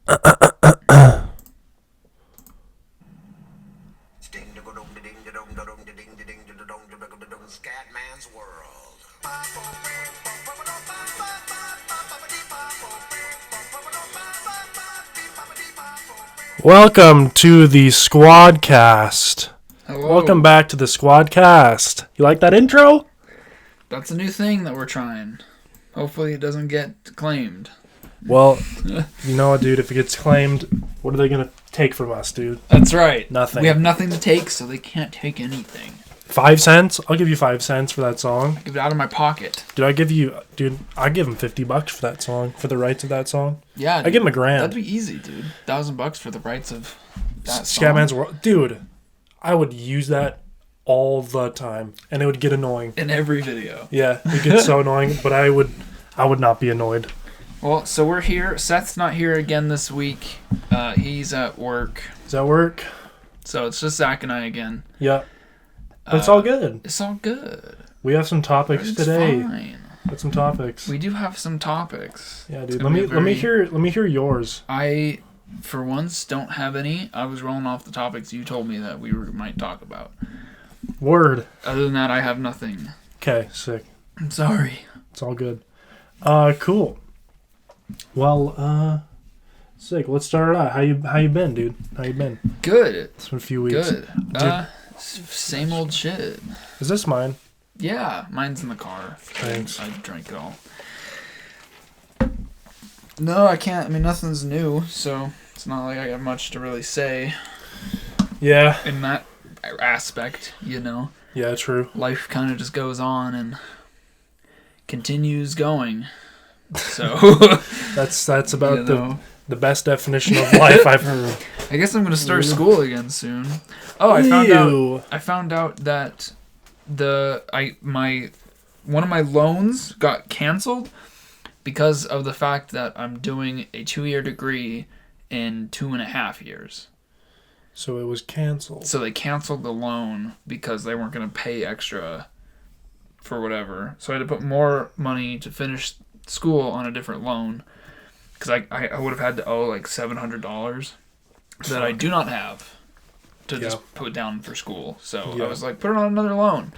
Scatman's World. Welcome to the Squadcast. Hello. Welcome back to the Squadcast. You like that intro? That's a new thing that we're trying. Hopefully it doesn't get claimed. Well, you know what, dude? If it gets claimed, what are they going to take from us, dude? That's right. Nothing. We have nothing to take, so they can't take anything. 5 cents? I'll give you 5 cents for that song. Give it out of my pocket. I'd give him $50 for that song, for the rights of that song. Yeah, I give him $1,000. That'd be easy, dude. $1,000 for the rights of that song. Scatman's World. Dude, I would use that all the time, and it would get annoying. In every video. Yeah, it gets so annoying, but I would not be annoyed. Well, so we're here. Seth's not here again this week. He's at work. Does that work? So it's just Zach and I again. Yeah. But it's all good. It's all good. We have some topics It's today. fine. Got some topics. We do have some topics. Yeah, dude. Let me hear yours. I, for once, don't have any. I was rolling off the topics you told me that we might talk about. Word. Other than that, I have nothing. Okay, sick. I'm sorry. It's all good. Cool. Well, sick. Let's start it out. How you been, dude? How you been? Good. It's been a few weeks. Good. Same old shit. Is this mine? Yeah, mine's in the car. Thanks. I drank it all. No, I can't. I mean, nothing's new, so it's not like I got much to really say. Yeah. In that aspect, you know. Yeah, true. Life kind of just goes on and continues going. So that's about the best definition of life I've heard. I guess I'm gonna start school again soon. Oh, I found out that one of my loans got canceled because of the fact that I'm doing a 2-year degree in 2.5 years. So it was canceled. So they canceled the loan because they weren't gonna pay extra for whatever. So I had to put more money to finish school on a different loan because I would have had to owe like $700 that I do not have to just put down for school. So I was like, put it on another loan,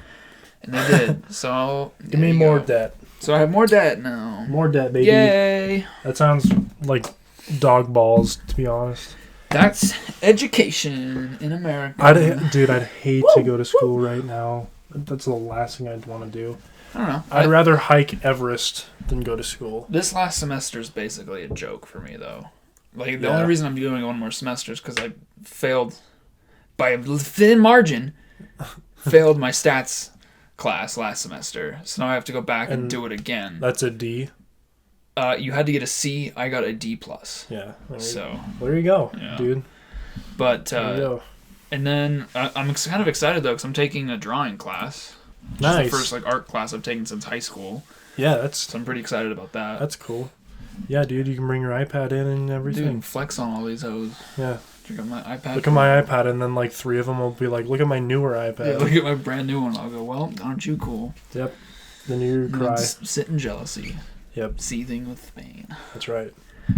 and they did. So give me more debt. So I have more debt now. More debt, baby. Yay! That sounds like dog balls, to be honest. That's education in America. I'd hate to go to school right now. That's the last thing I'd want to do. I don't know. I'd rather hike Everest than go to school. This last semester is basically a joke for me, though. Like, the only reason I'm doing one more semester is because I failed by a thin margin. Failed my stats class last semester, so now I have to go back and do it again. That's a D. You had to get a C. I got a D+. Yeah. There you go, yeah. dude. But there you go. And then I'm kind of excited though because I'm taking a drawing class. Nice. It's the first art class I've taken since high school. Yeah, so I'm pretty excited about that. That's cool. Yeah, dude, you can bring your iPad in and everything. Dude, flex on all these hoes. Yeah. Check out my iPad. Look at my iPad, and then like 3 of them will be like, look at my newer iPad. Yeah, look at my brand new one. I'll go, well, aren't you cool? Yep. Then you cry. Sit in jealousy. Yep. Seething with pain. That's right.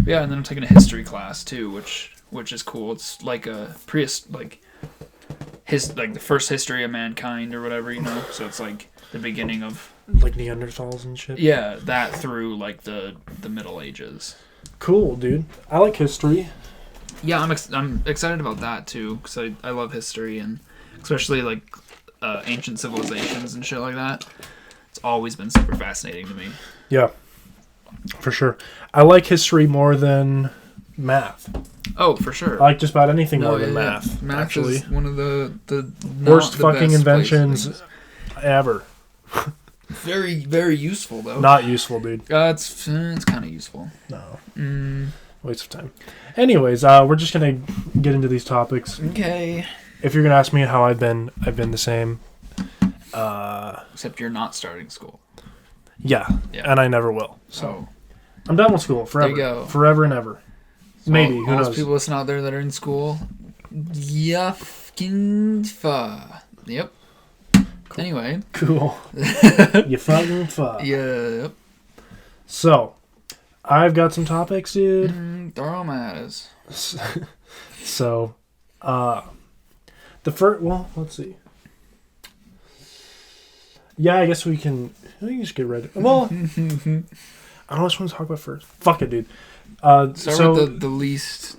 Yeah, and then I'm taking a history class too, which is cool. It's like a the first history of mankind or whatever, you know. So it's like the beginning of like Neanderthals and shit. Yeah, that through like the Middle Ages. Cool, dude. I like history. Yeah, I'm excited about that too because I love history and especially like ancient civilizations and shit like that. It's always been super fascinating to me. Yeah, for sure. I like history more than math. Oh, for sure. I like just about anything more than math. Math actually. is one of the worst fucking inventions ever. Very, very useful though. Not useful, dude. It's kind of useful. No. Waste of time. Anyways, we're just gonna get into these topics. Okay. If you're gonna ask me how I've been the same. Except you're not starting school. Yeah. And I never will. So I'm done with school forever. There you go. Forever and ever. So maybe. Who knows? Those people listening out there that are in school. Yep. Cool. Anyway. Cool. You fucking fuck. Yep. So, I've got some topics, dude. Throw them at us. So, the first, well, let's see. Yeah, I guess we can just get ready. Well, I don't know which one to talk about first. Fuck it, dude. Start with the least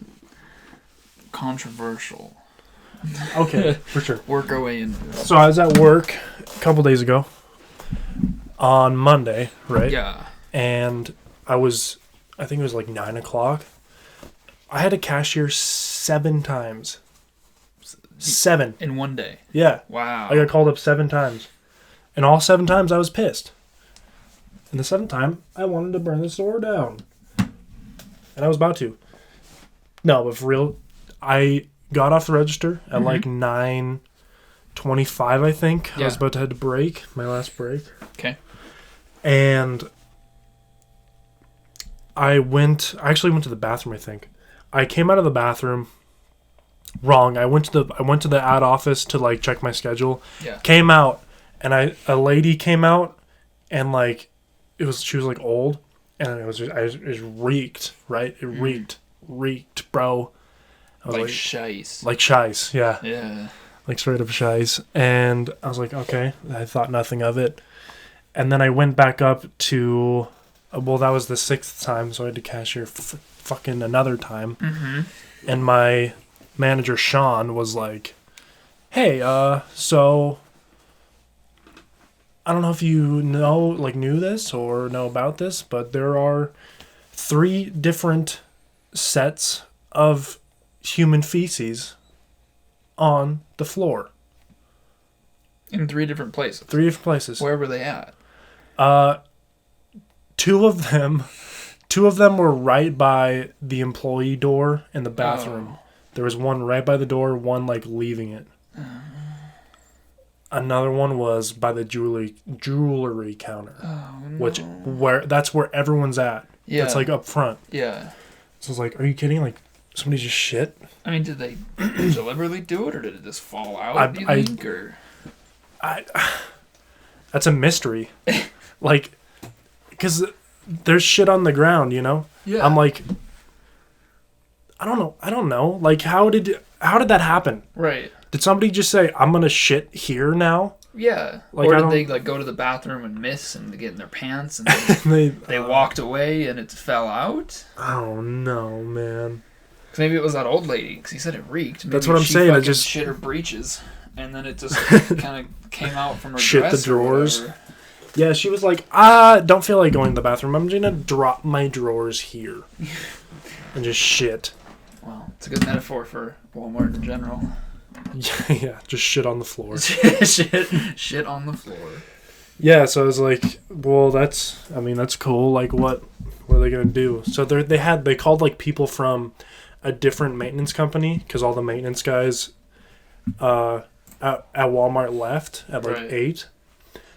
controversial. Okay, for sure. Work our way into this. So I was at work a couple days ago on Monday, right? Yeah. And I think it was like 9 o'clock. I had to cashier 7 times. 7. In one day. Yeah. Wow. I got called up 7 times. And all 7 times I was pissed. And the 7th time, I wanted to burn the store down. And I was about to. No, but for real, I got off the register at like 9:25, I think. Yeah. I was about to head to break, my last break. Okay. And I actually went to the bathroom, I think. I came out of the bathroom wrong. I went to the ad office to like check my schedule. Yeah. Came out and a lady came out and like she was like old and it was reeked, right? It reeked, bro. I was like shice. Like shice, yeah. Yeah. Like straight up shice. And I was like, okay, I thought nothing of it. And then I went back up to, well, that was the 6th time, so I had to cashier fucking another time. Mm-hmm. And my manager, Sean, was like, hey, so I don't know if you knew this or know about this, but there are 3 different sets of human feces on the floor. In 3 different places. 3 different places. Where were they at? 2 of them were right by the employee door in the bathroom. Oh. There was one right by the door, one like leaving it. Another one was by the jewelry counter. Oh, no. That's where everyone's at. Yeah. That's like up front. Yeah. So I was like, are you kidding? Like somebody just shit? I mean, did they deliberately do it, or did it just fall out, do you think? Or? That's a mystery. Like, because there's shit on the ground, you know? Yeah. I'm like, I don't know. Like, how did that happen? Right. Did somebody just say, I'm going to shit here now? Yeah. Like, or did they like go to the bathroom and miss and get in their pants and they walked away and it fell out? Oh, no, man. Cause maybe it was that old lady, because he said it reeked. Maybe that's what I'm she saying. I fucking just shit her breeches, and then it just kind of came out from her shit dress the drawers. or whatever. Yeah, she was like, don't feel like going to the bathroom. I'm just going to drop my drawers here and just shit. Well, it's a good metaphor for Walmart in general. Yeah, just shit on the floor. shit on the floor. Yeah, so I was like, well, that's cool. Like, what are they going to do? So they called like people from a different maintenance company because all the maintenance guys at Walmart left at like 8.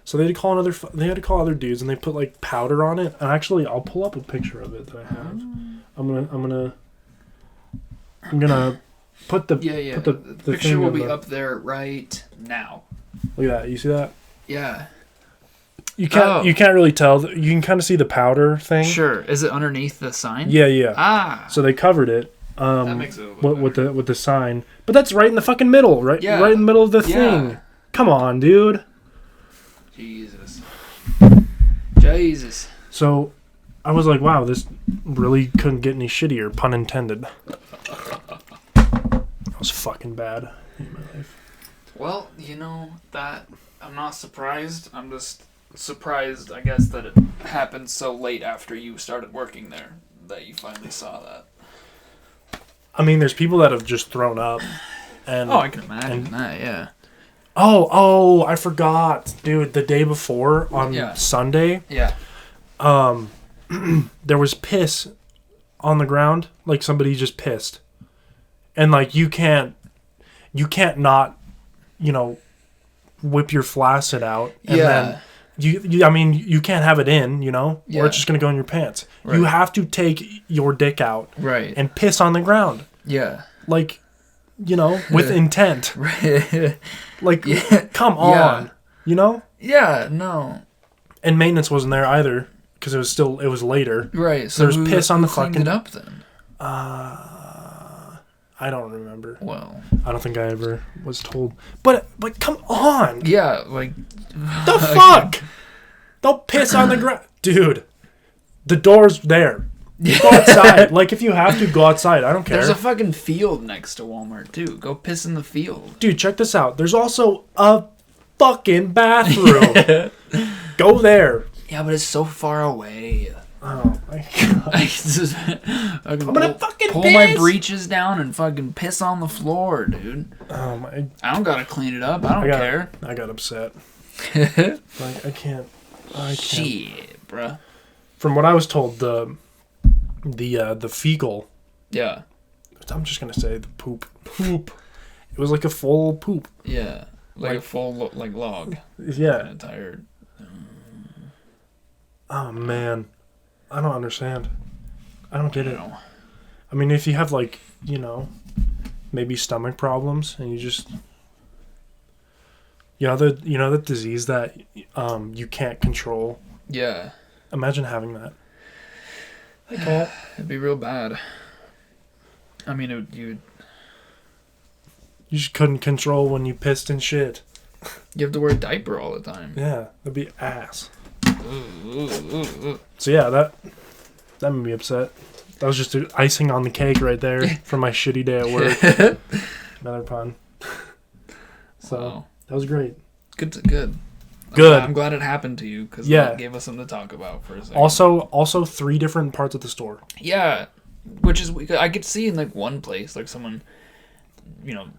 So they had to call other dudes, and they put like powder on it. And actually, I'll pull up a picture of it that I have. I'm gonna put the put the picture will be up there right now. Look at that. You see that? Yeah. You can't really tell. You can kind of see the powder thing. Sure. Is it underneath the sign? Yeah. Ah. So they covered it. That makes it a little with the sign, but that's right in the fucking middle, right? Yeah. Right in the middle of the thing. Come on, dude. Jesus. So, I was like, wow, this really couldn't get any shittier, pun intended. That was fucking bad in my life. Well, you know, that I'm not surprised. I'm just surprised, I guess, that it happened so late after you started working there that you finally saw that. I mean, there's people that have just thrown up. And I can imagine that, yeah. Oh, I forgot. Dude, the day before on Sunday, there was piss on the ground. Like somebody just pissed. And like you can't not, whip your flaccid out and then you can't have it in, or it's just going to go in your pants. Right. You have to take your dick out and piss on the ground. Yeah. Like, with intent. Right. Like, come on. Yeah, no. And maintenance wasn't there either because it was later. Right. So there's piss on the cleaned fucking. it up then? I don't remember. Well, I don't think I ever was told. But come on. yeah, like The fuck? Don't piss on the ground, dude. The door's there. Go outside. Like, if you have to, go outside. I don't care. there's a fucking field next to Walmart too. Go piss in the field. Dude, check this out. There's also a fucking bathroom. Go there. Yeah, but it's so far away. Oh my god. I'm gonna fucking pull piss. my breeches down and fucking piss on the floor, dude. Oh my. I don't gotta clean it up. I don't care. I got upset. Like, I can't. Shit, bruh. From what I was told, the fecal. Yeah. I'm just gonna say the poop. It was like a full poop. Yeah. Like a full log. Yeah. An entire. Oh man, I don't understand. I don't get it. Know. I mean, if you have maybe stomach problems and you just, that disease that you can't control. Yeah. Imagine having that. Like, It'd be real bad. I mean, you just couldn't control when you pissed and shit. have to wear a diaper all the time. Yeah, that'd be ass. Ooh. So yeah, that made me upset. That was just icing on the cake right there for my shitty day at work. Another pun. So Wow. that was great. Good. I'm glad it happened to you because it gave us something to talk about for a second. Also 3 different parts of the store. Yeah, which is I could see in like one place like someone,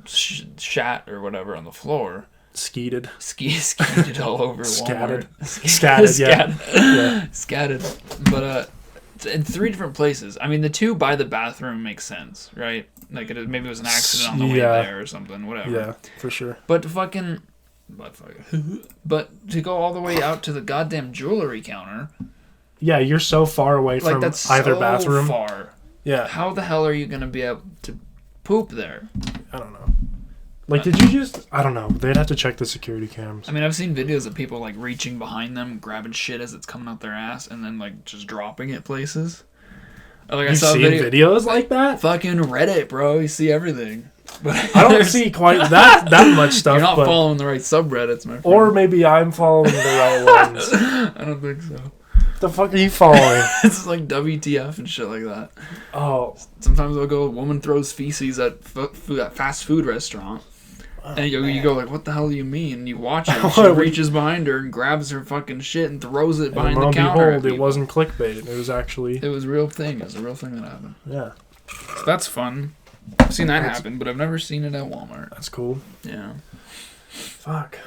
shat or whatever on the floor. Skeeted all over Walmart. Scatted, yeah. Scatted. But in 3 different places. I mean, the 2 by the bathroom makes sense, right? Like maybe it was an accident on the way there or something, whatever. Yeah, for sure. But but to go all the way out to the goddamn jewelry counter. Yeah, you're so far away Like from that's either so bathroom. far. Yeah. How the hell are you gonna be able to poop there? I don't know. Like, did you just... I don't know. They'd have to check the security cams. I mean, I've seen videos of people, like, reaching behind them, grabbing shit as it's coming out their ass, and then, like, just dropping it places. Like, You've seen videos like that? Fucking Reddit, bro. You see everything. But I don't see quite that much stuff. You're not following the right subreddits, my friend. Or maybe I'm following the right ones. I don't think so. The fuck are you following? It's like WTF and shit like that. Oh. Sometimes I'll go, a woman throws feces at fast food restaurant. And you go like, what the hell do you mean? And you watch it. And she reaches behind her and grabs her fucking shit and throws it behind the counter. Behold, it wasn't clickbait. It was actually... It was a real thing. It was a real thing that happened. Yeah. So that's fun. I've seen that happen, but I've never seen it at Walmart. That's cool. Yeah. Fuck.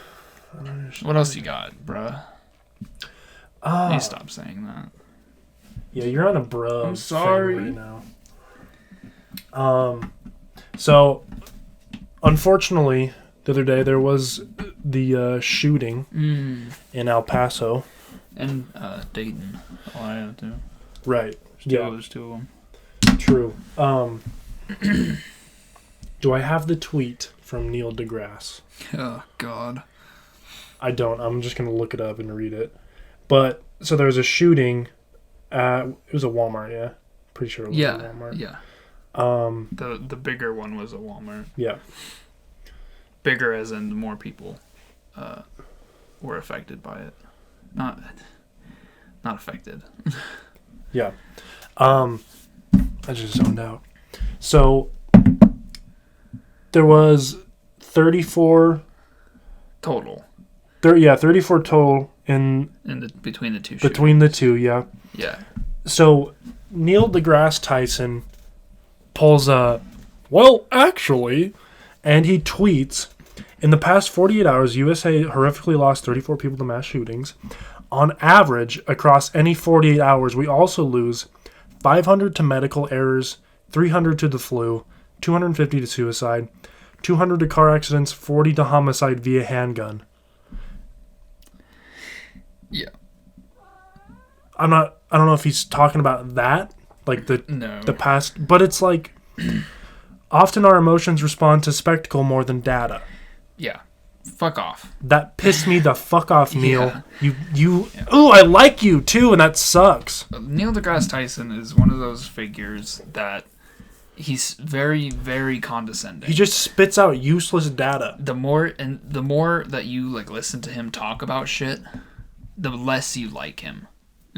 I don't understand. What else you got, bruh? You stop saying that. Yeah, you're on a bro. I'm sorry. Right now. So, unfortunately, the other day there was the shooting in El Paso. And Dayton, Ohio, too. Right. There's 2 of them. True. Do I have the tweet from Neil deGrasse? Oh, God. I don't. I'm just going to look it up and read it. But, so there was a shooting at... It was a Walmart, yeah? Pretty sure it was a Walmart. Yeah. The bigger one was a Walmart. Yeah. Bigger as in more people were affected by it. Not affected. Yeah. I just zoned out. So there was 34 total. 34 total Between the 2 shootings. Between the 2, yeah. Yeah. So Neil deGrasse Tyson pulls a, well, actually, and he tweets, in the past 48 hours, USA horrifically lost 34 people to mass shootings. On average, across any 48 hours, we also lose 500 to medical errors, 300 to the flu, 250 to suicide, 200 to car accidents, 40 to homicide via handgun. Yeah. I don't know if he's talking about that, like the past, but it's like often our emotions respond to spectacle more than data. Yeah, fuck off. That pissed me the fuck off, Neil. Yeah. Ooh, I like you too, and that sucks. Neil deGrasse Tyson is one of those figures that he's very, very condescending. He just spits out useless data. The more that you like listen to him talk about shit, the less you like him.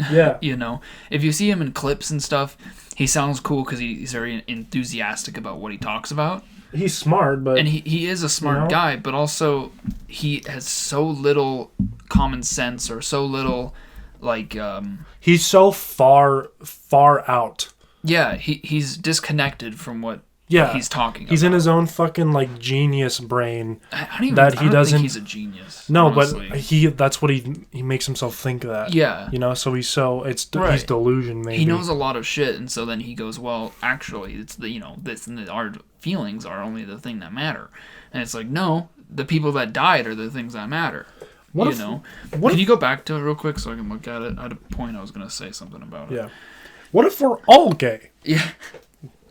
Yeah. You know, if you see him in clips and stuff, he sounds cool because he's very enthusiastic about what he talks about. He's smart, but... And he is a smart guy, but also he has so little common sense or so little, like... he's so far out. Yeah, he's disconnected from what he's talking about. He's in his own fucking, like, genius brain. I don't think he's a genius. No, honestly. but that's what he makes himself think that. Yeah. You know, so he's Right. he's delusion, maybe. He knows a lot of shit, and so then he goes, well, actually, it's our feelings are only the thing that matter. And it's like, no, the people that died are the things that matter. Can you go back to it real quick so I can look at it? I had a point I was going to say something about it. Yeah. What if we're all gay? Yeah.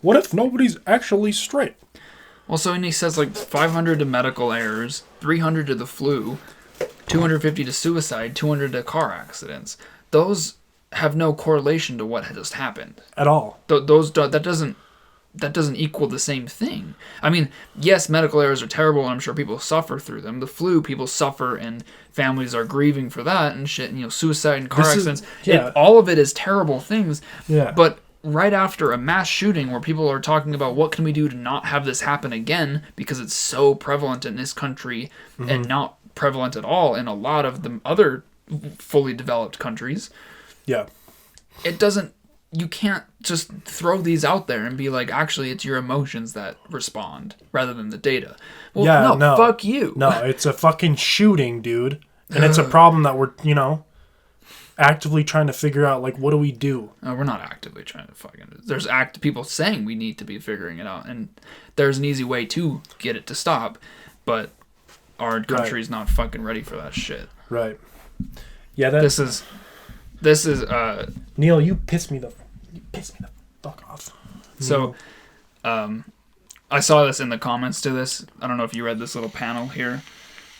What if nobody's actually straight? Well, so and he says like 500 to medical errors, 300 to the flu, 250 to suicide, 200 to car accidents. Those have no correlation to what just happened. At all. That doesn't equal the same thing. I mean, yes, medical errors are terrible, and I'm sure people suffer through them. The flu, people suffer, and families are grieving for that and shit. And, suicide and car accidents. All of it is terrible things. Yeah. But right after a mass shooting where people are talking about what can we do to not have this happen again because it's so prevalent in this country and not prevalent at all in a lot of the other fully developed countries. Yeah. You can't just throw these out there and be like, actually, it's your emotions that respond rather than the data. Well, no, fuck you. No, it's a fucking shooting, dude. And it's a problem that we're, actively trying to figure out, like, what do we do? No, we're not actively trying to fucking... There's people saying we need to be figuring it out, and there's an easy way to get it to stop, but our country's not fucking ready for that shit. Right. Yeah, This is Neil, you piss me the fuck off. So, I saw this in the comments to this. I don't know if you read this little panel here,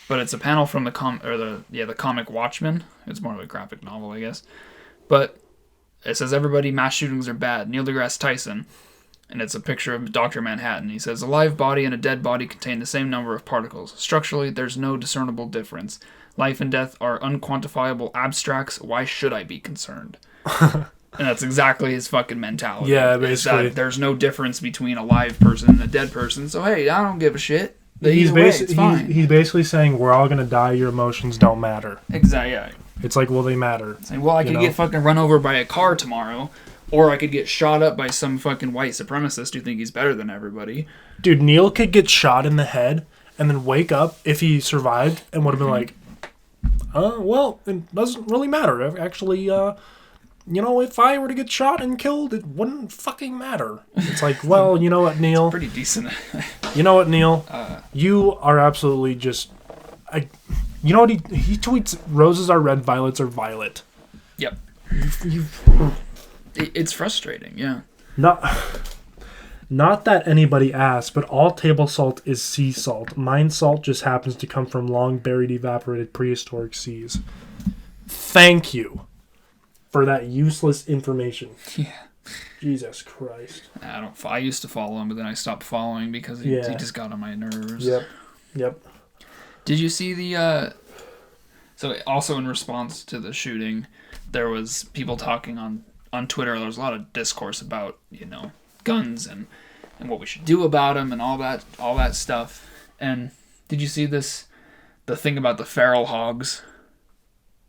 but it's a panel from the comic Watchmen. It's more of a graphic novel, I guess. But it says, everybody, mass shootings are bad. Neil deGrasse Tyson. And it's a picture of Dr. Manhattan. He says, a live body and a dead body contain the same number of particles. Structurally, there's no discernible difference. Life and death are unquantifiable abstracts. Why should I be concerned? And that's exactly his fucking mentality. Yeah, basically. That there's no difference between a live person and a dead person. So, hey, I don't give a shit. He's it's fine. He's basically saying we're all going to die. Your emotions don't matter. Exactly. Yeah. It's like, well, they matter. Saying, well, I could get fucking run over by a car tomorrow. Or I could get shot up by some fucking white supremacist who think he's better than everybody. Dude, Neil could get shot in the head and then wake up if he survived and would have been like, well, it doesn't really matter. Actually, if I were to get shot and killed, it wouldn't fucking matter. It's like, well, you know what, Neil? It's pretty decent. You know what, Neil? You are absolutely just... you know what he tweets? Roses are red, violets are violet. Yep. It's frustrating, yeah. Not that anybody asked, but all table salt is sea salt. Mine salt just happens to come from long buried, evaporated prehistoric seas. Thank you for that useless information. Yeah. Jesus Christ. I used to follow him, but then I stopped following because he just got on my nerves. Yep. Did you see the... So also in response to the shooting, there was people talking on Twitter. There was a lot of discourse about, guns and what we should do about them and all that stuff. And did you see the thing about the feral hogs?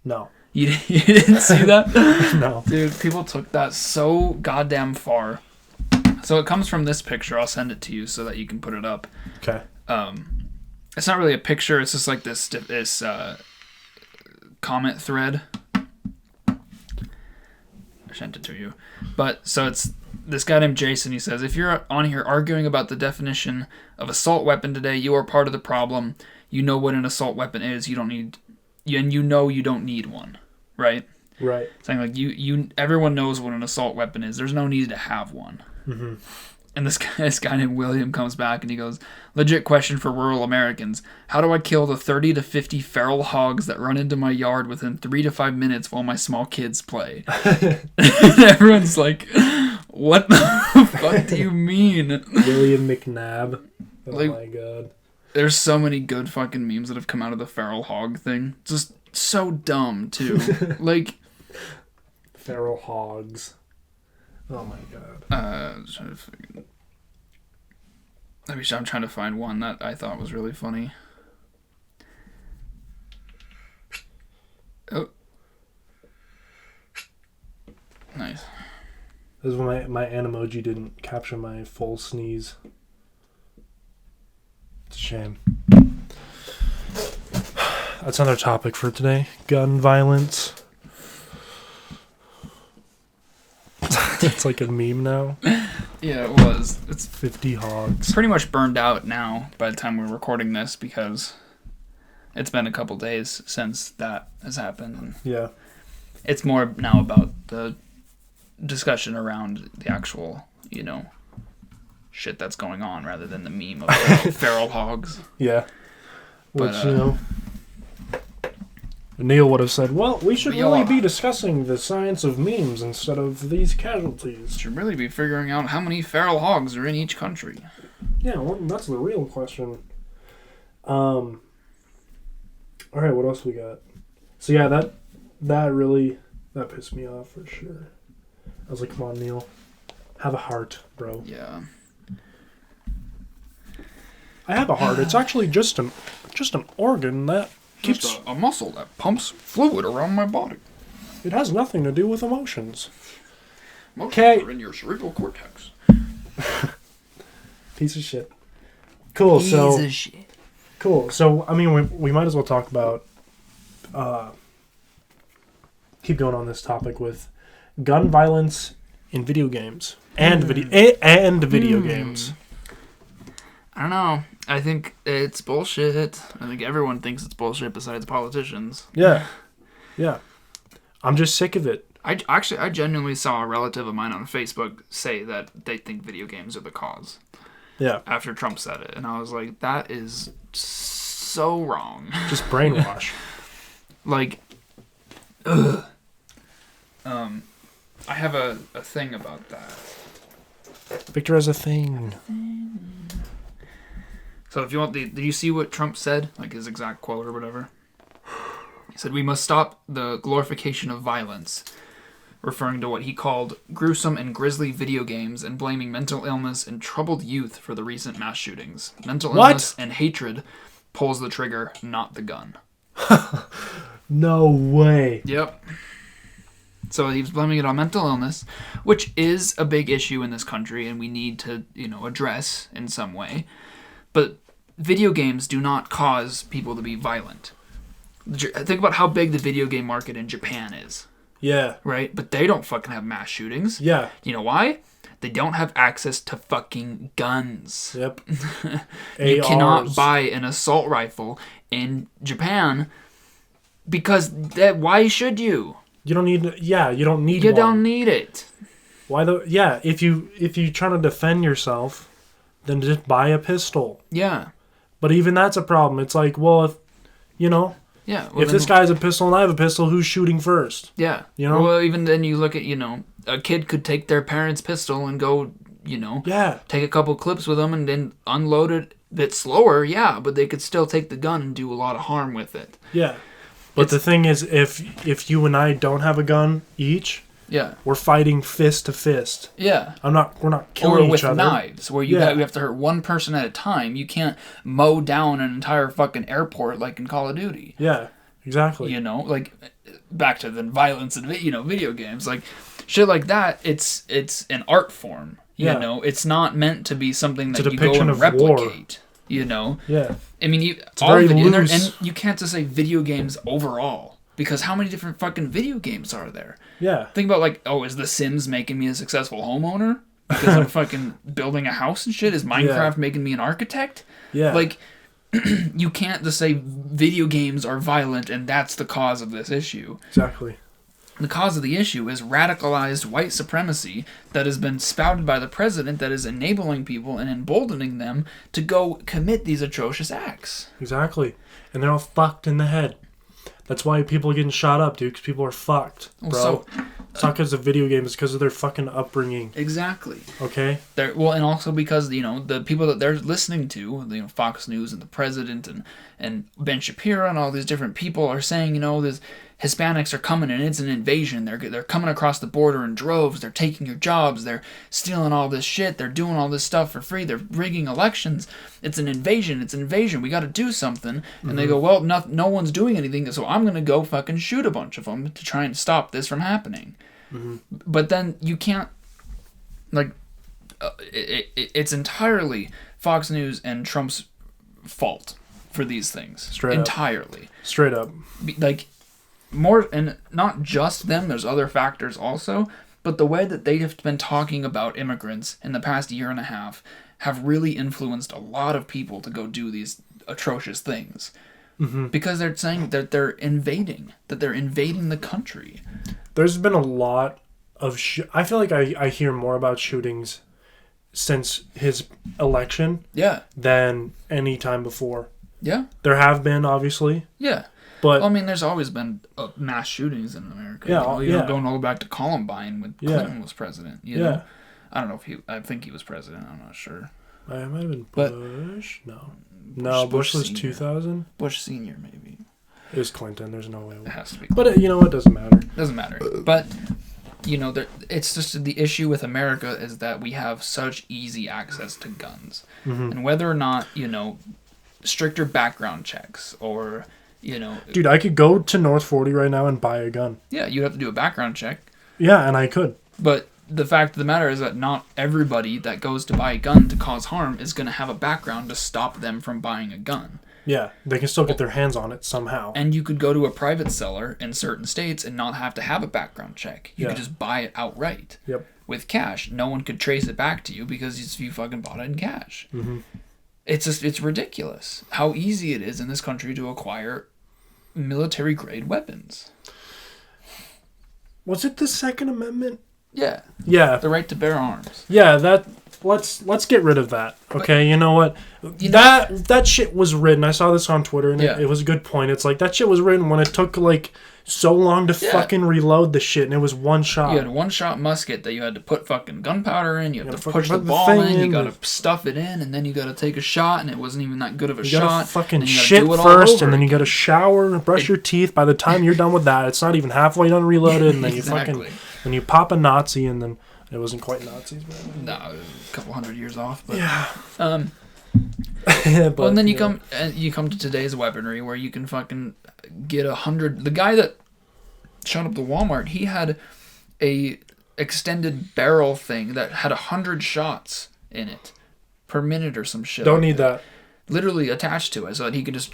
No. You didn't see that? No. Dude, people took that so goddamn far. So it comes from this picture. I'll send it to you so that you can put it up. Okay. It's not really a picture. It's just like this comment thread. I sent it to you. But so it's this guy named Jason. He says, if you're on here arguing about the definition of assault weapon today, you are part of the problem. You know what an assault weapon is. You don't need one, right? Right. Saying like everyone knows what an assault weapon is. There's no need to have one. Mm-hmm. And this guy named William comes back and he goes, legit question for rural Americans. How do I kill the 30 to 50 feral hogs that run into my yard within 3 to 5 minutes while my small kids play? And everyone's like, what the fuck do you mean? William McNabb. Oh Like, my god. There's so many good fucking memes that have come out of the feral hog thing. Just so dumb, too. Like... Feral hogs. Oh my god. I'm trying to find one that I thought was really funny. Oh. Nice. This is when my Animoji didn't capture my full sneeze. It's a shame. That's another topic for today. Gun violence. It's like a meme now. Yeah, it was. It's 50 hogs. pretty much burned out now by the time we're recording this because it's been a couple days since that has happened. And Yeah. it's more now about the discussion around the actual, shit that's going on rather than the meme of feral hogs. Yeah. Which, But, Neil would have said, well, we should Yeah. really be discussing the science of memes instead of these casualties. Should really be figuring out how many feral hogs are in each country. Yeah, well, that's the real question. Alright, what else we got? So yeah, that pissed me off for sure. I was like, come on, Neil. Have a heart, bro. Yeah. I have a heart. It's actually just an organ that keeps... Just a muscle that pumps fluid around my body. It has nothing to do with emotions. Emotions Okay. are in your cerebral cortex. Piece of shit. Cool, so... Piece of shit. Cool. So, I mean, we might as well talk about... keep going on this topic with gun violence in video games. And video games. I don't know. I think it's bullshit. I think everyone thinks it's bullshit besides politicians. Yeah. Yeah. I'm just sick of it. I genuinely saw a relative of mine on Facebook say that they think video games are the cause. Yeah. After Trump said it. And I was like, that is so wrong. Just brainwash. Like, ugh. I have a thing about that. Victor has a thing. So if you want do you see what Trump said? Like his exact quote or whatever? He said, we must stop the glorification of violence, referring to what he called gruesome and grisly video games and blaming mental illness and troubled youth for the recent mass shootings. Mental illness and hatred pulls the trigger, not the gun. No way. Yep. So he was blaming it on mental illness, which is a big issue in this country and we need to, address in some way. But video games do not cause people to be violent. Think about how big the video game market in Japan is. Yeah. Right? But they don't fucking have mass shootings. Yeah. You know why? They don't have access to fucking guns. Yep. You cannot buy an assault rifle in Japan because why should you? You don't need. Yeah, you don't need. You one. don't need it. Why the? Yeah, if you trying to defend yourself, then just buy a pistol. Yeah. But even that's a problem. It's like, well, if Yeah. Well, if this guy has a pistol and I have a pistol, who's shooting first? Yeah. You know. Well, even then you look at a kid could take their parents' pistol and go Yeah. take a couple clips with them and then unload it a bit slower. Yeah, but they could still take the gun and do a lot of harm with it. Yeah. But the thing is, if you and I don't have a gun each, yeah, we're fighting fist to fist. Yeah. We're not killing or each other. Or with knives, where you have to hurt one person at a time. You can't mow down an entire fucking airport like in Call of Duty. Yeah, exactly. Like back to the violence in video games, like shit like that. It's an art form. You know, it's not meant to be something that you go and replicate. War. Yeah. I mean, and you can't just say video games overall. Because how many different fucking video games are there? Yeah. Think about is The Sims making me a successful homeowner? Because I'm fucking building a house and shit? Is Minecraft making me an architect? Yeah. Like, you can't just say video games are violent and that's the cause of this issue. Exactly. The cause of the issue is radicalized white supremacy that has been spouted by the president that is enabling people and emboldening them to go commit these atrocious acts. Exactly. And they're all fucked in the head. That's why people are getting shot up, dude, because people are fucked, bro. It's not because of video games, it's because of their fucking upbringing. Exactly. Okay? And also because, the people that they're listening to, Fox News and the president and Ben Shapiro and all these different people are saying, this Hispanics are coming and it's an invasion. They're coming across the border in droves. They're taking your jobs. They're stealing all this shit. They're doing all this stuff for free. They're rigging elections. It's an invasion. It's an invasion. We got to do something. And they go, well, no one's doing anything, so I'm going to go fucking shoot a bunch of them to try and stop this from happening. But then you can't, it's entirely Fox News and Trump's fault for these things. Entirely. Straight up. More, and not just them, there's other factors also, but the way that they have been talking about immigrants in the past year and a half have really influenced a lot of people to go do these atrocious things. Because they're saying that they're invading the country. There's been a lot of I feel like I hear more about shootings since his election than any time before. Yeah. There have been, obviously. Yeah. But there's always been mass shootings in America. Yeah, going all the way back to Columbine when Clinton was president. You know? I don't know if I think he was president. I'm not sure. I might have been Bush. No, Bush was 2000. Bush Senior, maybe. It was Clinton. There's no way. It has to be. But it doesn't matter. Doesn't matter. But it's just the issue with America is that we have such easy access to guns, and whether or not stricter background checks or. Dude, I could go to North 40 right now and buy a gun. Yeah, you'd have to do a background check. Yeah, and I could. But the fact of the matter is that not everybody that goes to buy a gun to cause harm is going to have a background to stop them from buying a gun. Yeah, they can still get their hands on it somehow. And you could go to a private seller in certain states and not have to have a background check. You could just buy it outright. Yep. With cash. No one could trace it back to you because you fucking bought it in cash. It's ridiculous how easy it is in this country to acquire military grade weapons. Was it the Second Amendment? Yeah. Yeah. The right to bear arms. Yeah, let's get rid of that. Okay, you know what? That shit was written. I saw this on Twitter and it was a good point. It's like that shit was written when it took so long to fucking reload the shit, and it was one shot. You had a one-shot musket that you had to put fucking gunpowder in. You had to push the ball in. You got to stuff it in, and then you got to take a shot, and it wasn't even that good of a shot. You got to fucking shit first, and then you got to shower, brush your teeth. By the time you're done with that, it's not even halfway done reloaded, and then you fucking when you pop a Nazi, and then it wasn't quite Nazis, but no, it was a couple hundred years off. But, yeah. But and then you come to today's weaponry where you can fucking get 100. The guy that shot up the Walmart, he had a extended barrel thing that had 100 shots in it per minute or some shit. Don't need that. Literally attached to it so that he could just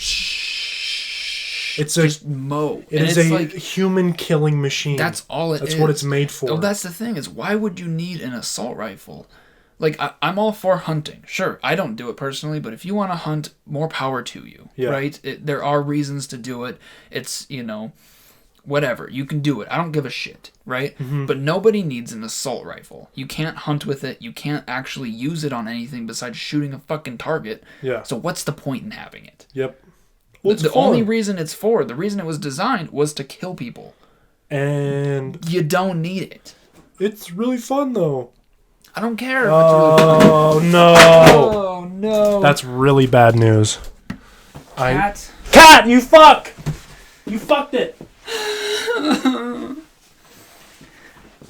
mow. It is a human killing machine. That's all it is. That's what it's made for. Oh, that's the thing is why would you need an assault rifle? I'm all for hunting. Sure, I don't do it personally, but if you want to hunt, more power to you, right? There are reasons to do it. It's, whatever. You can do it. I don't give a shit, right? But nobody needs an assault rifle. You can't hunt with it. You can't actually use it on anything besides shooting a fucking target. Yeah. So what's the point in having it? Yep. Well, the only reason the reason it was designed was to kill people. And you don't need it. It's really fun, though. I don't care if it's really fun. Oh, no. Oh, no. That's really bad news. Cat, you fuck! You fucked it!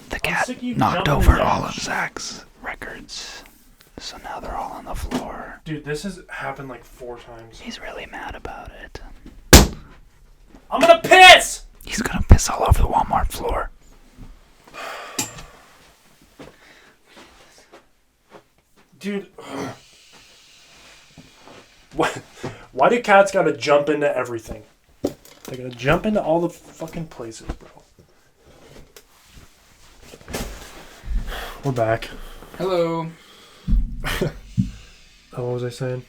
The cat knocked over all of Zach's records, so now they're all on the floor. Dude, this has happened 4 times. He's really mad about it. I'm gonna piss! He's gonna piss all over the Walmart floor. Dude, why do cats gotta jump into everything? They gotta jump into all the fucking places, bro. We're back. Hello. What was I saying?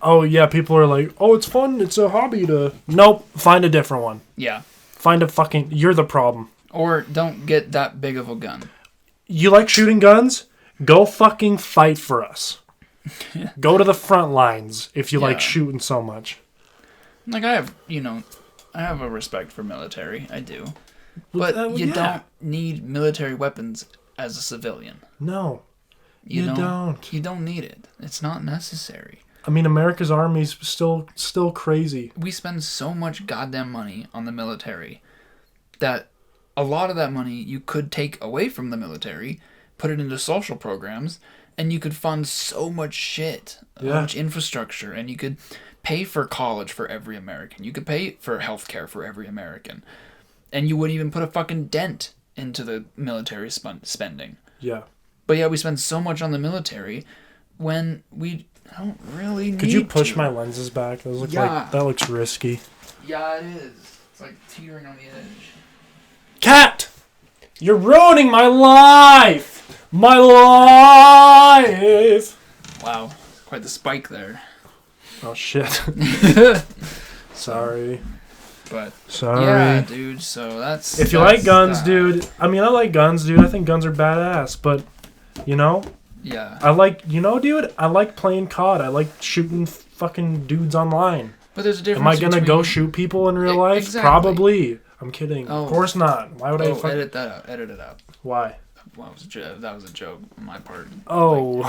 Oh, yeah, people are like, oh, it's fun. It's a hobby to... Nope, find a different one. Yeah. Find a fucking... You're the problem. Or don't get that big of a gun. You like shooting guns? Go fucking fight for us. Go to the front lines if you like shooting so much. Like, I have a respect for military. I do. But you don't need military weapons as a civilian. No. You don't. You don't need it. It's not necessary. I mean, America's army's still crazy. We spend so much goddamn money on the military that a lot of that money you could take away from the military, put it into social programs, and you could fund so much shit, much infrastructure, and you could pay for college for every American. You could pay for healthcare for every American. And you wouldn't even put a fucking dent into the military spending. Yeah. But yeah, we spend so much on the military when we don't really need to. Could you push my lenses back? Those look like that looks risky. Yeah, it is. It's like teetering on the edge. Cat! You're ruining my life! My life! Wow. Quite the spike there. Oh, shit. Sorry. But sorry. Yeah, dude, so that's... If you like guns, dude... I mean, I like guns, dude. I think guns are badass, but, you know... Yeah. I like... You know, dude? I like playing COD. I like shooting fucking dudes online. But there's a difference. Am I gonna go shoot people in real life? Exactly. Probably. I'm kidding. Oh. Of course not. Why would I fucking... edit that out. Edit it out. Why? Well, that was a joke on my part. Oh.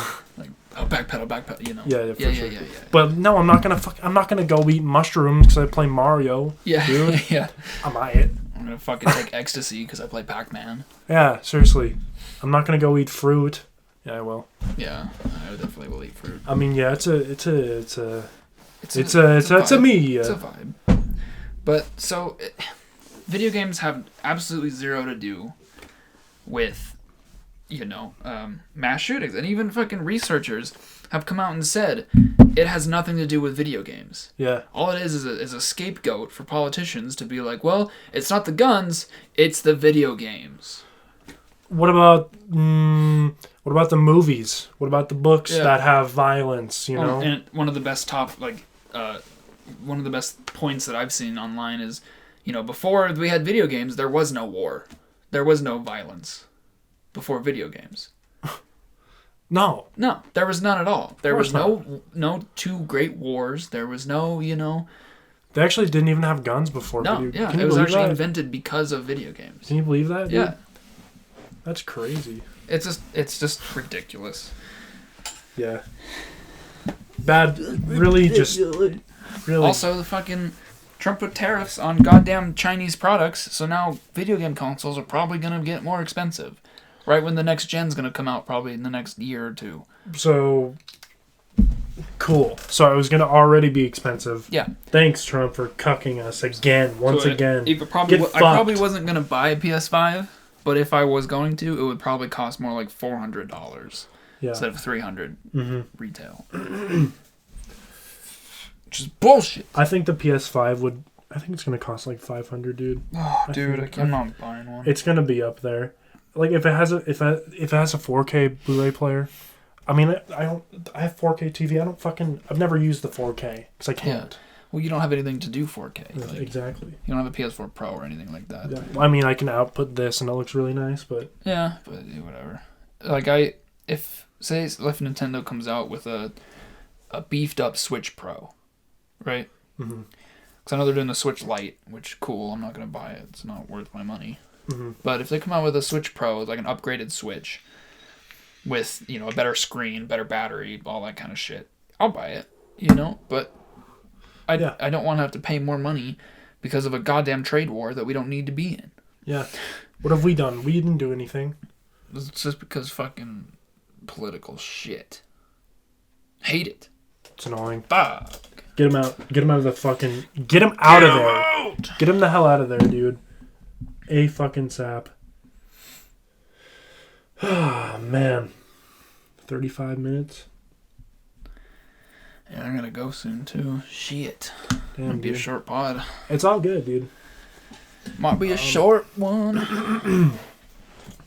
Backpedal, you know. Yeah, for sure. Yeah. But no, I'm not gonna go eat mushrooms because I play Mario. Yeah, dude. yeah. I might. I'm gonna fucking take ecstasy because I play Pac-Man. Yeah, seriously. I'm not gonna go eat fruit. Yeah, I will. Yeah, I definitely will eat fruit. I mean, yeah, it's a me. It's a vibe. But so, video games have absolutely zero to do with, mass shootings. And even fucking researchers have come out and said it has nothing to do with video games. Yeah. All it is a scapegoat for politicians to be like, well, it's not the guns, it's the video games. What about the movies? What about the books that have violence, you know? And one of the best one of the best points that I've seen online is, before we had video games, there was no war. There was no violence before video games. No, there was none at all. There was no two great wars. There was no, They actually didn't even have guns before. No, video. yeah, it was actually invented because of video games. Can you believe that? Dude? Yeah, that's crazy. It's just ridiculous. Yeah. Bad. Really, just really. Also, the fucking Trump put tariffs on goddamn Chinese products, so now video game consoles are probably gonna get more expensive. Right when the next gen's gonna come out, probably in the next year or two. So cool. So it was gonna already be expensive. Yeah. Thanks, Trump, for cucking us again. Once again. I probably wasn't gonna buy a PS5, but if I was going to, it would probably cost more like $400 instead of $300 retail. Which is bullshit. I think the PS5 would. I think it's gonna cost like $500, dude. Oh, dude, I'm not buying one. It's gonna be up there. Like if it has a 4K Blu-ray player, I mean I have 4K TV. I've never used the 4K because I can't. Yeah. Well, you don't have anything to do 4K. Yeah, exactly. You don't have a PS4 Pro or anything like that. Yeah. I mean I can output this and it looks really nice, but yeah, but whatever. Like if Nintendo comes out with a beefed up Switch Pro, right? Mm-hmm. Because I know they're doing the Switch Lite, which cool. I'm not gonna buy it. It's not worth my money. Mm-hmm. But if they come out with a Switch Pro, like an upgraded Switch, with a better screen, better battery, all that kind of shit, I'll buy it. But I don't want to have to pay more money because of a goddamn trade war that we don't need to be in. Yeah. What have we done? We didn't do anything. It's just because fucking political shit. Hate it. It's annoying. Fuck. Get him out. Get him out of the fucking. Get him out of there. Get him the hell out of there, dude. A fucking sap. Ah, man. 35 minutes. Yeah, I'm gonna go soon too. Shit. Damn, Might be a short pod. It's all good, dude. Might be a short one.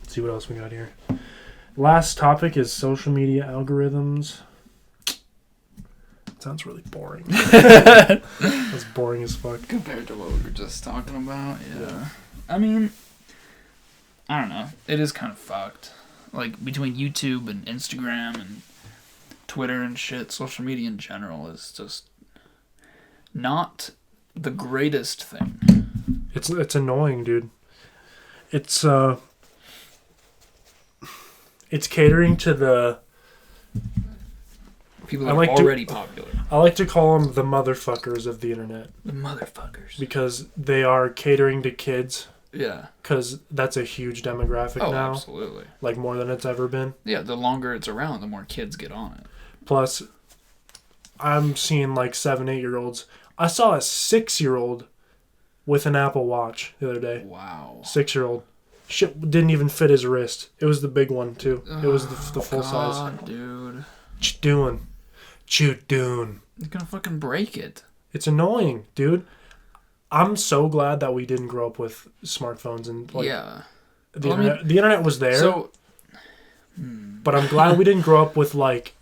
Let's see what else we got here. Last topic is social media algorithms. sounds really boring. That's boring as fuck. Compared to what we were just talking about, yeah. I mean, I don't know. It is kind of fucked. Like, between YouTube and Instagram and Twitter and shit, social media in general is just not the greatest thing. It's annoying, dude. It's catering to the people that are already popular. I like to call them the motherfuckers of the internet. The motherfuckers. Because they are catering to kids. Yeah. Because that's a huge demographic now. Oh, absolutely. Like, more than it's ever been. Yeah, the longer it's around, the more kids get on it. Plus, I'm seeing, like, 7, 8-year-olds. I saw a 6-year-old with an Apple Watch the other day. Wow. 6-year-old. Shit didn't even fit his wrist. It was the big one, too. It was the full size. Dude. What you doing? You're gonna fucking break it. It's annoying, dude. I'm so glad that we didn't grow up with smartphones and like the internet. The internet was there. So, but I'm glad we didn't grow up with like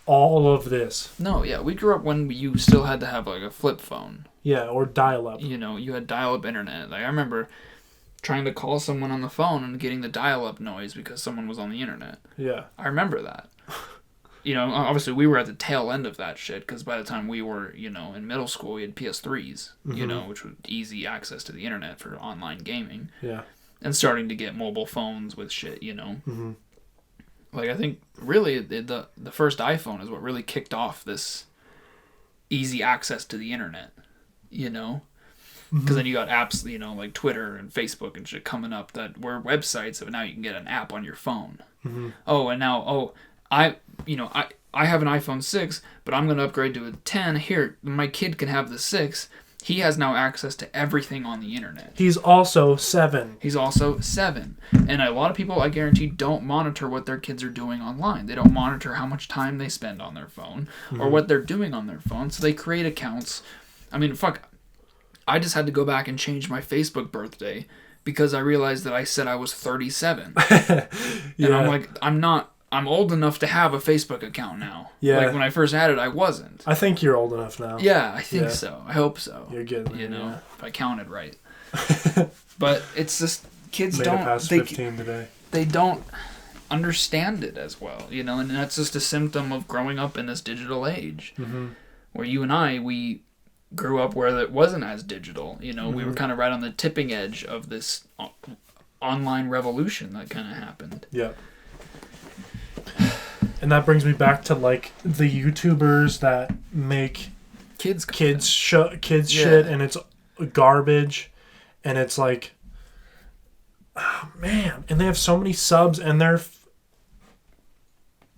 all of this. No, yeah, we grew up when you still had to have like a flip phone. Yeah, or dial-up. You know, you had dial-up internet. Like I remember trying to call someone on the phone and getting the dial-up noise because someone was on the internet. Yeah. I remember that. You know, obviously we were at the tail end of that shit because by the time we were, you know, in middle school, we had PS3s, you know, which was easy access to the internet for online gaming. Yeah. And starting to get mobile phones with shit, you know. Mm-hmm. Like, I think, really, the first iPhone is what really kicked off this easy access to the internet, you know? Because then you got apps, you know, like Twitter and Facebook and shit coming up that were websites, so now you can get an app on your phone. Mm-hmm. Oh, and now, I have an iPhone 6, but I'm going to upgrade to a 10. Here, my kid can have the 6. He has now access to everything on the internet. He's also 7. And a lot of people, I guarantee, don't monitor what their kids are doing online. They don't monitor how much time they spend on their phone or what they're doing on their phone. So they create accounts. I mean, fuck. I just had to go back and change my Facebook birthday because I realized that I said I was 37. And I'm like, I'm old enough to have a Facebook account now. Yeah. Like, when I first had it, I wasn't. I think you're old enough now. Yeah, I think so. I hope so. You're getting there, you know, if I counted right. But it's just, kids Made don't... it past 15 today. They don't understand it as well, you know, and that's just a symptom of growing up in this digital age. Mm-hmm. Where you and I, we grew up where it wasn't as digital, you know. We were kind of right on the tipping edge of this online revolution that kind of happened. Yeah. And that brings me back to like the YouTubers that make kids shit, and it's garbage, and it's like, oh man, and they have so many subs, and they're.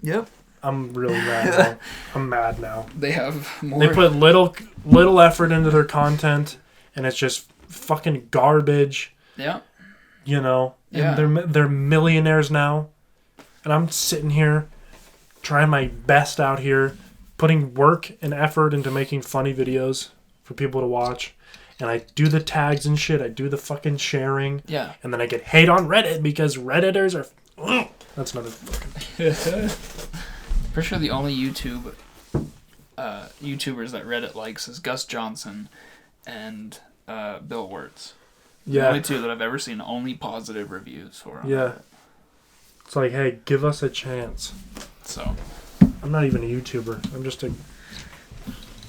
Yep. I'm really mad now. I'm mad now. They have more. They put little effort into their content, and it's just fucking garbage. Yeah. You know, and they're millionaires now, and I'm sitting here. Trying my best out here, putting work and effort into making funny videos for people to watch. And I do the tags and shit. I do the fucking sharing. Yeah. And then I get hate on Reddit because Redditors are... That's another fucking... Pretty sure the only YouTubers that Reddit likes is Gus Johnson and Bill Wirtz. Yeah. The only two that I've ever seen only positive reviews for. Yeah. It's like, hey, give us a chance. So, I'm not even a YouTuber. I'm just a...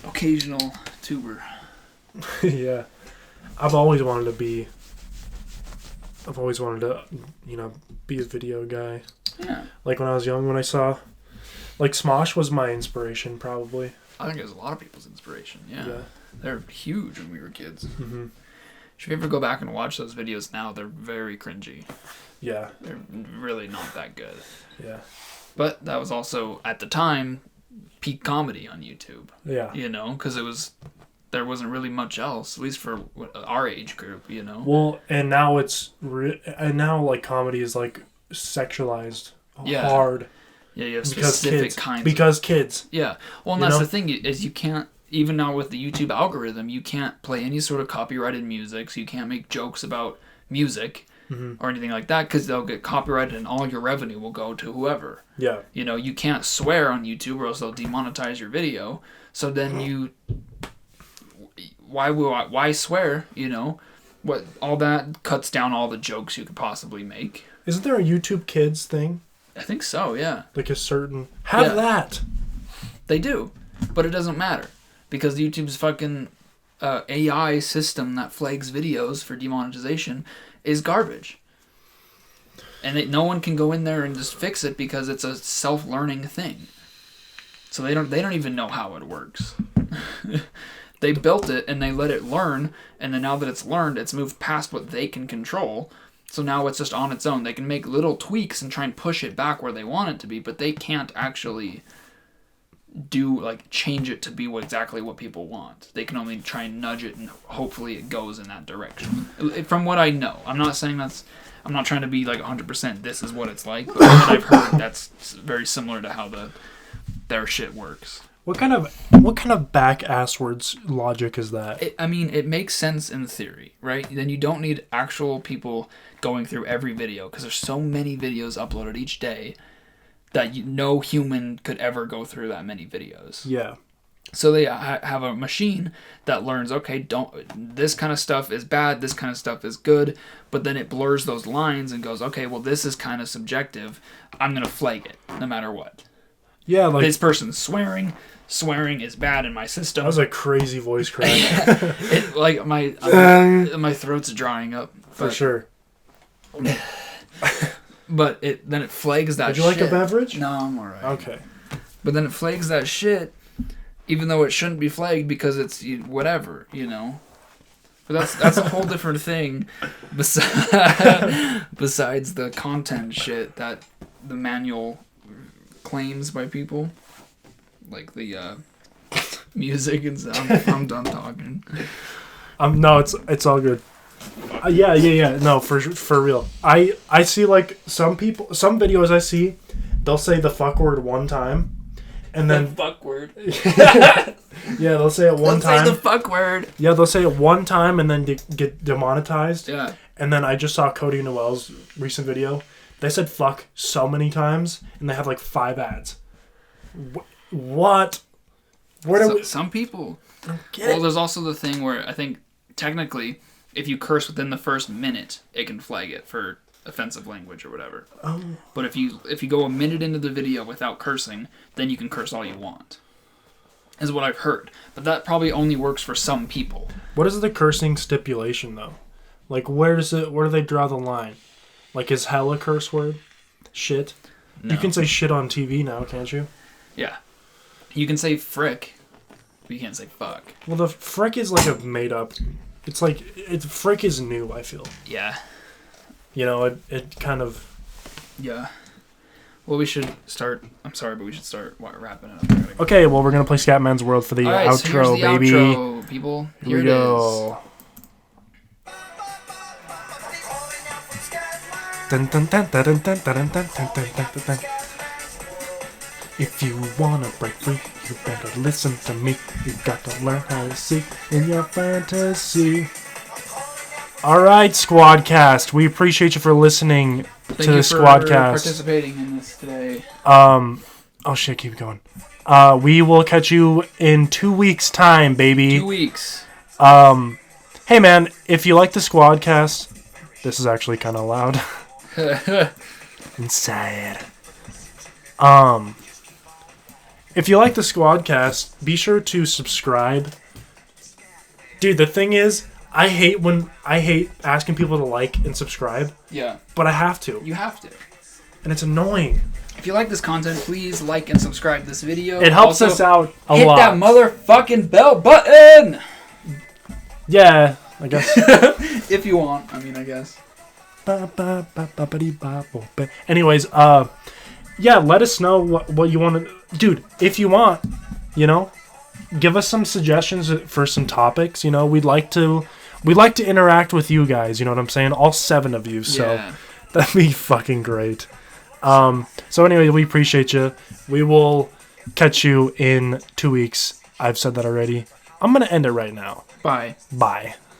occasional tuber. Yeah. I've always wanted to, you know, be a video guy. Yeah. Like when I was young, when I saw... Like Smosh was my inspiration, probably. I think it was a lot of people's inspiration, yeah. They're huge when we were kids. Mm-hmm. If you ever go back and watch those videos now, they're very cringy. Yeah. They're really not that good. Yeah. But that was also, at the time, peak comedy on YouTube. Yeah. You know, because there wasn't really much else, at least for our age group, you know? Well, and now like, comedy is, like, sexualized hard. Yeah, you have specific kinds. Because kids. Yeah. Well, and that's the thing, is you can't, even now with the YouTube algorithm, you can't play any sort of copyrighted music, so you can't make jokes about music. or anything like that, because they'll get copyrighted and all your revenue will go to whoever. Yeah. You know, you can't swear on YouTube or else they'll demonetize your video. So then why swear? You know, what all that cuts down all the jokes you could possibly make. Isn't there a YouTube Kids thing? I think so. Yeah. Like a certain that. They do, but it doesn't matter because YouTube's fucking AI system that flags videos for demonetization is garbage. And no one can go in there and just fix it because it's a self-learning thing. So they don't even know how it works. They built it and they let it learn, and then now that it's learned, it's moved past what they can control. So now it's just on its own. They can make little tweaks and try and push it back where they want it to be, but they can't actually change it to be exactly what people want. They can only try and nudge it, and hopefully it goes in that direction. From what I know, I'm not saying I'm not trying to be like 100% this is what it's like, but what I've heard, that's very similar to how their shit works. What kind of back-asswards logic is that? It makes sense in theory, right? Then you don't need actual people going through every video, because there's so many videos uploaded each day that no human could ever go through that many videos. Yeah. So they have a machine that learns, okay, this kind of stuff is bad, this kind of stuff is good, but then it blurs those lines and goes, okay, well, this is kind of subjective. I'm going to flag it no matter what. Yeah, like this person's swearing. Swearing is bad in my system. That was a crazy voice crack. My throat's drying up. For sure. But then it flags that shit. Would you like a beverage? No, I'm alright. Okay. But then it flags that shit, even though it shouldn't be flagged because it's whatever, you know. But that's a whole different thing besides the content shit that the manual claims by people. Like the music and sound. I'm done talking. No, it's all good. Yeah. No, for real. I see like some videos I see, they'll say the fuck word one time, and then the fuck word. Yeah, they'll say it one time. Say the fuck word. Yeah, they'll say it one time and then get demonetized. Yeah. And then I just saw Cody Noel's recent video. They said fuck so many times, and they have like 5 ads. What? Some people. Well, there's also the thing where I think technically, if you curse within the first minute, it can flag it for offensive language or whatever. Oh. But if you go a minute into the video without cursing, then you can curse all you want. Is what I've heard. But that probably only works for some people. What is the cursing stipulation though? Like where do they draw the line? Like is hell a curse word? Shit. No. You can say shit on TV now, can't you? Yeah. You can say frick, but you can't say fuck. Well, the frick is like a made up. It's like frick is new, I feel. Yeah. You know, it kind of. Yeah. Well, we should start. I'm sorry, but we should start wrapping it up. Okay, well, we're gonna play Scatman's World for the outro, so here's the baby. Outro, people. Here we go. Dun, dun, dun, dun, dun, dun, dun, dun, dun, dun, dun, dun. If you wanna break free, you better listen to me. You got to learn how to see in your fantasy. Alright, Squadcast. We appreciate you for listening to the Squadcast. Participating in this today. Oh shit, keep going. We will catch you in 2 weeks' time, baby. 2 weeks. Hey man, if you like the Squadcast, this is actually kind of loud. Inside. If you like the Squadcast, be sure to subscribe. Dude, the thing is, I hate asking people to like and subscribe. Yeah. But I have to. You have to. And it's annoying. If you like this content, please like and subscribe this video. It helps us out a lot. Hit that motherfucking bell button! Yeah, I guess. If you want, I guess. Anyways, yeah, let us know what you want to... Dude, if you want, give us some suggestions for some topics, we'd like to interact with you guys, you know what I'm saying? All 7 of you, so yeah. That'd be fucking great. So anyway, we appreciate you. We will catch you in 2 weeks. I've said that already. I'm going to end it right now. Bye. Bye.